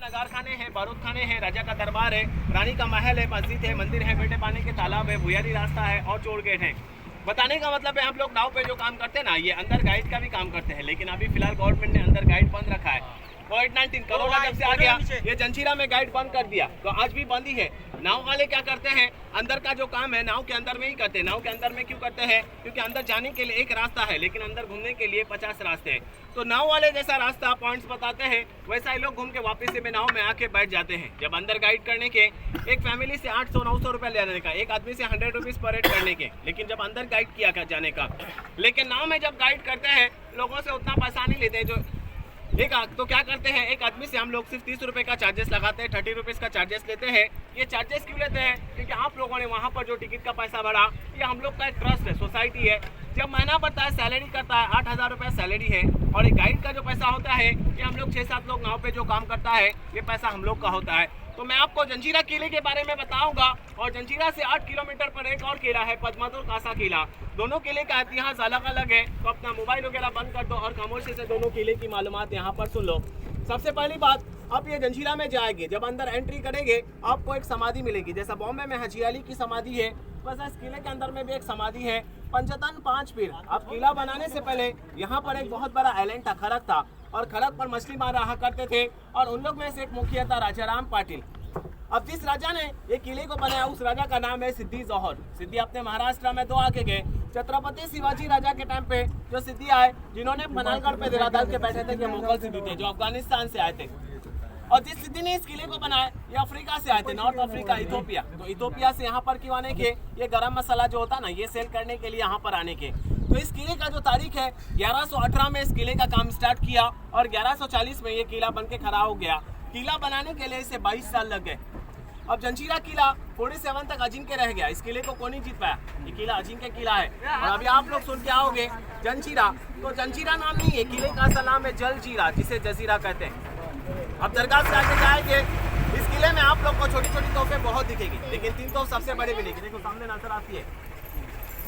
नगार खाने हैं, बारूद खाने हैं, राजा का दरबार है, रानी का महल है, मस्जिद है, मंदिर है, मीठे पानी के तालाब है, भुयारी रास्ता है और चोर गेट है। बताने का मतलब है हम लोग नाव पे जो काम करते हैं ना, ये अंदर गाइड का भी काम करते हैं, लेकिन अभी फिलहाल गवर्नमेंट ने अंदर गाइड बंद रखा है। कोविड-19 कोरोना जब से आ गया, ये जंजीरा में गाइड बंद कर दिया, तो आज भी बंद ही है। नाव वाले क्या करते हैं, अंदर का जो काम है नाव के अंदर में ही करते हैं। नाव के अंदर में क्यों करते हैं? क्योंकि अंदर जाने के लिए एक रास्ता है, लेकिन अंदर घूमने के लिए 50 रास्ते हैं। तो नाव वाले जैसा रास्ता पॉइंट्स बताते हैं, वैसा ही लोग घूम के वापस से नाव में आके बैठ जाते हैं। जब अंदर गाइड करने के एक फैमिली से 800-900 रुपये लेने का, एक आदमी से 100 रुपीज़ पर हेड करने के, लेकिन जब अंदर गाइड किया जाने का, लेकिन नाव में जब गाइड करते हैं लोगों से उतना पैसा नहीं लेते। जो तो क्या करते हैं, एक आदमी से हम लोग सिर्फ 30 रुपये का चार्जेस लगाते हैं, 30 रुपीज़ का चार्जेस लेते हैं। ये चार्जेस क्यों लेते हैं? क्योंकि आप लोगों ने वहाँ पर जो टिकट का पैसा भरा, ये हम लोग का एक ट्रस्ट है, सोसाइटी है। जब महीना बढ़ता है, सैलरी करता है, 8,000 रुपये सैलरी है, और एक गाइड का जो पैसा होता है, ये हम लोग 6-7 लोग नाव पे जो काम करता है, ये पैसा हम लोग का होता है। तो मैं आपको जंजीरा किले के बारे में बताऊंगा, और जंजीरा से 8 किलोमीटर पर एक और किला है, पद्मातुर कासा किला। दोनों किले का इतिहास अलग अलग है, तो अपना मोबाइल वगैरह बंद कर दो और खामोशी से दोनों किले की मालूमात यहाँ पर सुन लो। सबसे पहली बात, आप ये जंजीरा में जाएंगे, जब अंदर एंट्री करेंगे आपको एक समाधि मिलेगी। जैसा बॉम्बे में हाजी अली की समाधि है, वैसा इस किले के अंदर में भी एक समाधि है, पंचतन 5 पीर। अब किला बनाने से पहले यहाँ पर एक बहुत बड़ा आइलैंड था, खड़क था, और खड़क पर मछली मार रहा करते थे, और उन लोग में से एक मुखिया था राजाराम पाटिल। अब जिस राजा ने ये किले को बनाया, उस राजा का नाम है सिद्दी जौहर। सिद्दी अपने महाराष्ट्र में 2 आके गए। छत्रपति शिवाजी राजा के टाइम पे जो सिद्दी आए, जिन्होंने पनालगढ़ पे देरा डाल के बैठे थे, ये मुगल सिद्दी थे जो अफगानिस्तान से आए थे। और जिस सिद्दी ने इस किले को बनाया, ये अफ्रीका से आए थे, नॉर्थ अफ्रीका, इथोपिया। तो इथोपिया से यहाँ पर क्यों आने के? ये गरम मसाला जो होता है ना, ये सेल करने के लिए यहाँ पर आने के। तो इस किले का जो तारीख है, 1118 में इस किले का काम स्टार्ट किया, और 1140 में ये किला बन के खड़ा हो गया। किला बनाने के लिए इसे 22 साल लग गए। अब जंजीरा किला 47 तक अजिंक्य रह गया, इस किले को कौन नहीं जीत पाया। ये किला अजिंक्य किला है। और अभी आप लोग सुन के आओगे जंजीरा, तो जंजीरा नाम नहीं है, किले का असल नाम है जलजीरा, जिसे जजीरा कहते हैं। अब दरगाह से आगे जाएंगे, इस किले में आप लोग को छोटी छोटी तोहफे बहुत दिखेगी, लेकिन 3 तोहफे सबसे बड़े मिलेगी। देखो सामने नजर आती है।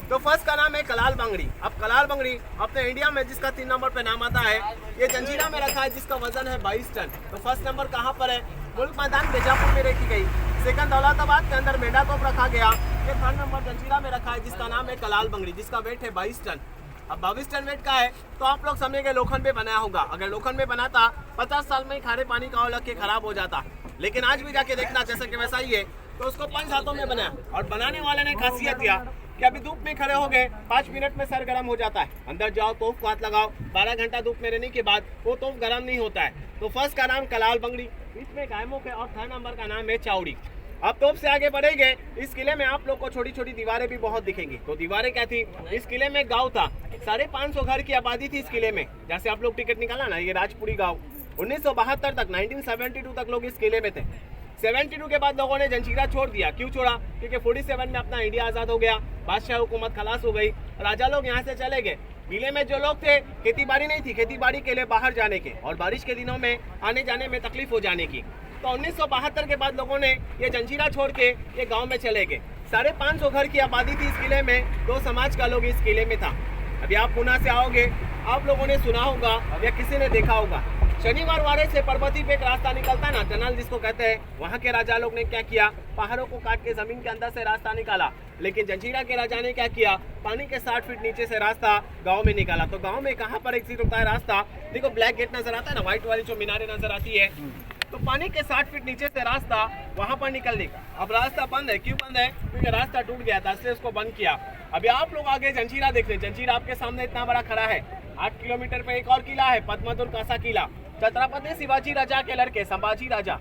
तो फर्स्ट का नाम है कलाल बंगड़ी। अब कलाल बंगड़ी अपने इंडिया में जिसका 3 नंबर पे नाम आता है, ये जंजीरा में रखा है, जिसका वजन है 22 टन। तो फर्स्ट नंबर कहाँ पर है? मुल्क मैदान बीजापुर में रखी गई। सेकंड दौलताबाद के अंदर मेंढा तोप रखा गया। ये 3rd नंबर जंजीरा में रखा है, जिसका नाम है कलाल बंगड़ी, जिसका वेट है 22 टन। अब 22 टन वेट का है, तो आप लोग समझेंगे लोखंड में बनाया होगा। अगर लोखंड में बनाता, 50 साल में ही खारे पानी का लग के खराब हो जाता। लेकिन आज भी जाके देखना जैसे कि वैसा ही है। तो उसको 5 हाथों में बनाया, और बनाने वाले ने खासियत किया कि अभी धूप में खड़े हो गए, 5 मिनट में सर गर्म हो जाता है। अंदर जाओ, तोप को हाथ लगाओ, 12 घंटा धूप में रहने के बाद वो तोप गर्म नहीं होता है। तो फर्स्ट का नाम कलाल बंगड़ी, बीच में कायमुख है, और 3rd नंबर का नाम है चाउड़ी। अब तोप से आगे बढ़ेंगे, इस किले में आप लोग को छोटी छोटी दीवारें भी बहुत दिखेंगी। तो दीवारें क्या थी? इस किले में गांव था, 550 घर की आबादी थी इस किले में। जैसे आप लोग टिकट निकाला ना, ये राजपुरी गांव 1972 तक, 1972 तक लोग इस किले में थे। 72 के बाद लोगों ने जंजीरा छोड़ दिया। क्यों छोड़ा? क्योंकि 47 में अपना इंडिया आज़ाद हो गया, बादशाह हुकूमत खलास हो गई, राजा लोग यहाँ से चले गए। किले में जो लोग थे, खेती बाड़ी नहीं थी, खेती बाड़ी के लिए बाहर जाने के, और बारिश के दिनों में आने जाने में तकलीफ हो जाने की। तो 1972 के बाद लोगों ने ये जंजीरा छोड़ के ये गांव में चले गए। 550 घर की आबादी थी इस किले में, 2 समाज का लोग इस किले में था। अभी आप पुणे से आओगे, आप लोगों ने सुना होगा या किसी ने देखा होगा, शनिवार वारे से पर्वती पे एक रास्ता निकलता है ना, टनल जिसको कहते हैं। वहाँ के राजा लोग ने क्या किया? पहाड़ों को काट के जमीन के अंदर से रास्ता निकाला। लेकिन जंजीरा के राजा ने क्या किया? पानी के 60 फीट नीचे से रास्ता गांव में निकाला। तो गांव में कहाँ पर एग्जिट होता है रास्ता? देखो ब्लैक गेट नजर आता है ना, व्हाइट वाली जो मीनारें नजर आती है। तो पानी के 60 फीट नीचे से रास्ता वहाँ पर निकलने का। अब रास्ता बंद है, क्यों बंद है? क्योंकि रास्ता टूट गया था, इसलिए उसको बंद किया। अभी आप लोग आगे जंजीरा देख रहे हैं, जंजीरा आपके सामने इतना बड़ा खड़ा है। 8 किलोमीटर पे एक और किला है, पद्मातुर कासा किला। छत्रपति शिवाजी राजा के लड़के संभाजी राजा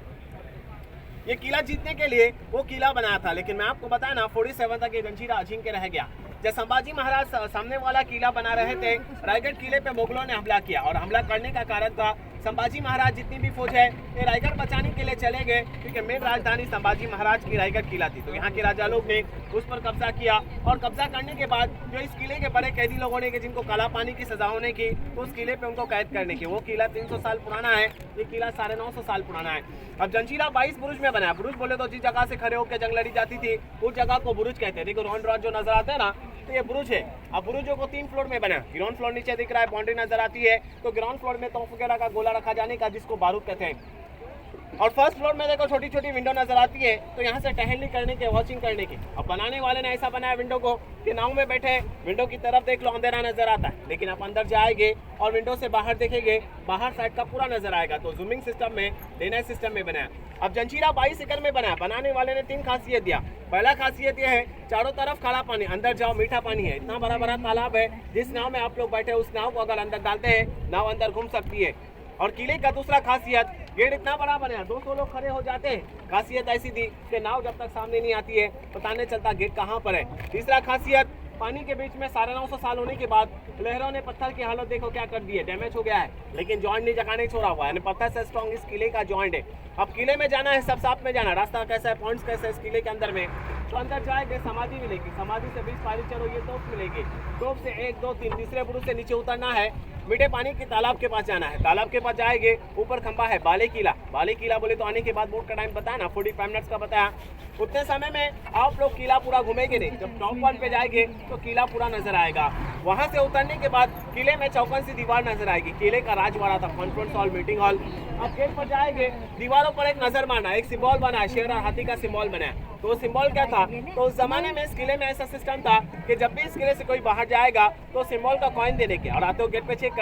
ये किला जीतने के लिए वो किला बनाया था। लेकिन मैं आपको बताया ना, 47 तक ये जंजीरा अजिंक्य रह गया। जब संभाजी महाराज सामने वाला किला बना रहे थे, रायगढ़ किले पे मुगलों ने हमला किया, और हमला करने का कारण था संभाजी महाराज जितनी भी फौज है ये रायगढ़ बचाने के लिए चले गए, क्योंकि मेन राजधानी संभाजी महाराज की रायगढ़ किला थी। तो यहाँ के राजा लोग ने उस पर कब्जा किया, और कब्जा करने के बाद जो इस किले के बड़े कैदी लोगों ने, जिनको काला पानी की सजा होने की, तो उस किले पे उनको कैद करने की। वो किला 300 साल पुराना है, ये किला 950 साल पुराना है। अब जंजीरा 22 बुरुज में बना है। बुरुज बोले तो जिस जगह से खड़े होकर जंग लड़ी जाती थी उस जगह को बुरुज कहते हैं। देखो राउंड राउंड जो नजर आता है ना, तो ये बुरुज है। अब बुरुजों को 3 फ्लोर में बना है। ग्राउंड फ्लोर नीचे दिख रहा है, बाउंड्री नजर आती है। तो ग्राउंड फ्लोर में तोप वगैरह का गोला रखा जाने का, जिसको बारूद कहते हैं। और फर्स्ट फ्लोर में देखो छोटी छोटी विंडो नजर आती है, तो यहाँ से टहलने करने के, वॉचिंग करने की। अब बनाने वाले ने ऐसा बनाया विंडो को कि नाव में बैठे विंडो की तरफ देख लो, अंधेरा नजर आता है, लेकिन आप अंदर जाएंगे और विंडो से बाहर देखेंगे, बाहर साइड का पूरा नजर आएगा। तो जूमिंग सिस्टम में, डे नाइट सिस्टम में बनाया। अब जंजीरा 22 एकड़ में बनाया। बनाने वाले ने 3 खासियत दिया। पहला खासियत यह है, चारों तरफ खारा पानी, अंदर जाओ मीठा पानी है। इतना बड़ा बड़ा तालाब है, जिस नाव में आप लोग बैठे उस नाव को अगर अंदर डालते हैं, नाव अंदर घूम सकती है। और किले का दूसरा खासियत, गेट इतना बड़ा बनाया, 200 लोग खड़े हो जाते हैं। खासियत ऐसी दी कि नाव जब तक सामने नहीं आती है पता नहीं चलता गेट कहाँ पर है। तीसरा खासियत, पानी के बीच में 950 साल होने के बाद लहरों ने पत्थर की हालत देखो क्या कर दी है, डैमेज हो गया है, लेकिन जॉइंट नहीं जगह नहीं छोड़ा हुआ है, पत्थर से स्ट्रॉन्ग इस किले का जॉइंट है। अब किले में जाना है, सब साथ में जाना। रास्ता कैसा है, पॉइंट्स कैसे है इस किले के अंदर में, तो अंदर जाएंगे समाधि मिलेगी, समाधि से 20 पारी चढ़ोगे तोप मिलेगी, तोप से 1 2 3 तीसरे बुरुज से नीचे उतरना है, मीठे पानी के तालाब के पास जाना है। तालाब के पास जाएंगे, ऊपर खंबा है बाले किला। बाले किला बोले तो आने के बाद बोट का टाइम बताया ना, 45 मिनट्स का बताया। उतने समय में आप लोग किला पूरा घूमेंगे नहीं, जब टॉप पॉइंट पे जाएंगे तो किला पूरा नजर आएगा। वहां से उतरने के बाद किले में चौकोन सी दीवार नजर आएगी, किले का राजवाड़ा था, कॉन्फ्रेंस हॉल, मीटिंग हॉल। अब गेट पर जाएंगे, दीवारों पर एक नजर मारना, एक सिंबल बना है, शेर और हाथी का सिंबल बना है। तो सिंबल क्या था, तो उस जमाने में इस किले में ऐसा सिस्टम था कि जब भी इस किले से कोई बाहर जाएगा तो सिंबल का कॉइन देने के और आते हो गेट पे चेक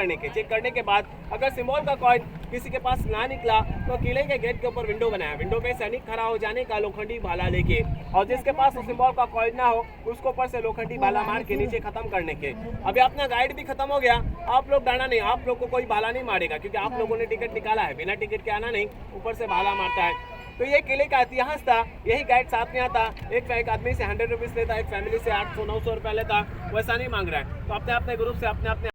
करने के बाद अगर सिंबल का कॉइन किसी के पास ना निकला तो किले के गेट के ऊपर विंडो बनाया, विंडो पे सैनिक खड़ा हो जाने का लोखंडी भाला लेके, और जिसके पास सिंबल का कॉइन ना हो उसको ऊपर से लोखंडी भाला मार के नीचे खत्म करने के। अभी अपना गाइड भी खत्म हो गया, आप लोग डरना नहीं, आप लोग को कोई भाला नहीं मारेगा क्योंकि आप लोगों ने टिकट निकाला है, बिना टिकट के आना नहीं, ऊपर से भाला मारता है। तो ये किले का इतिहास था, यही गाइड साथ में आता। एक आदमी से 100 रुपीज लेता, एक फैमिली से 800-900 रुपया लेता, वैसा नहीं मांग रहा है। तो अपने अपने ग्रुप से अपने अपने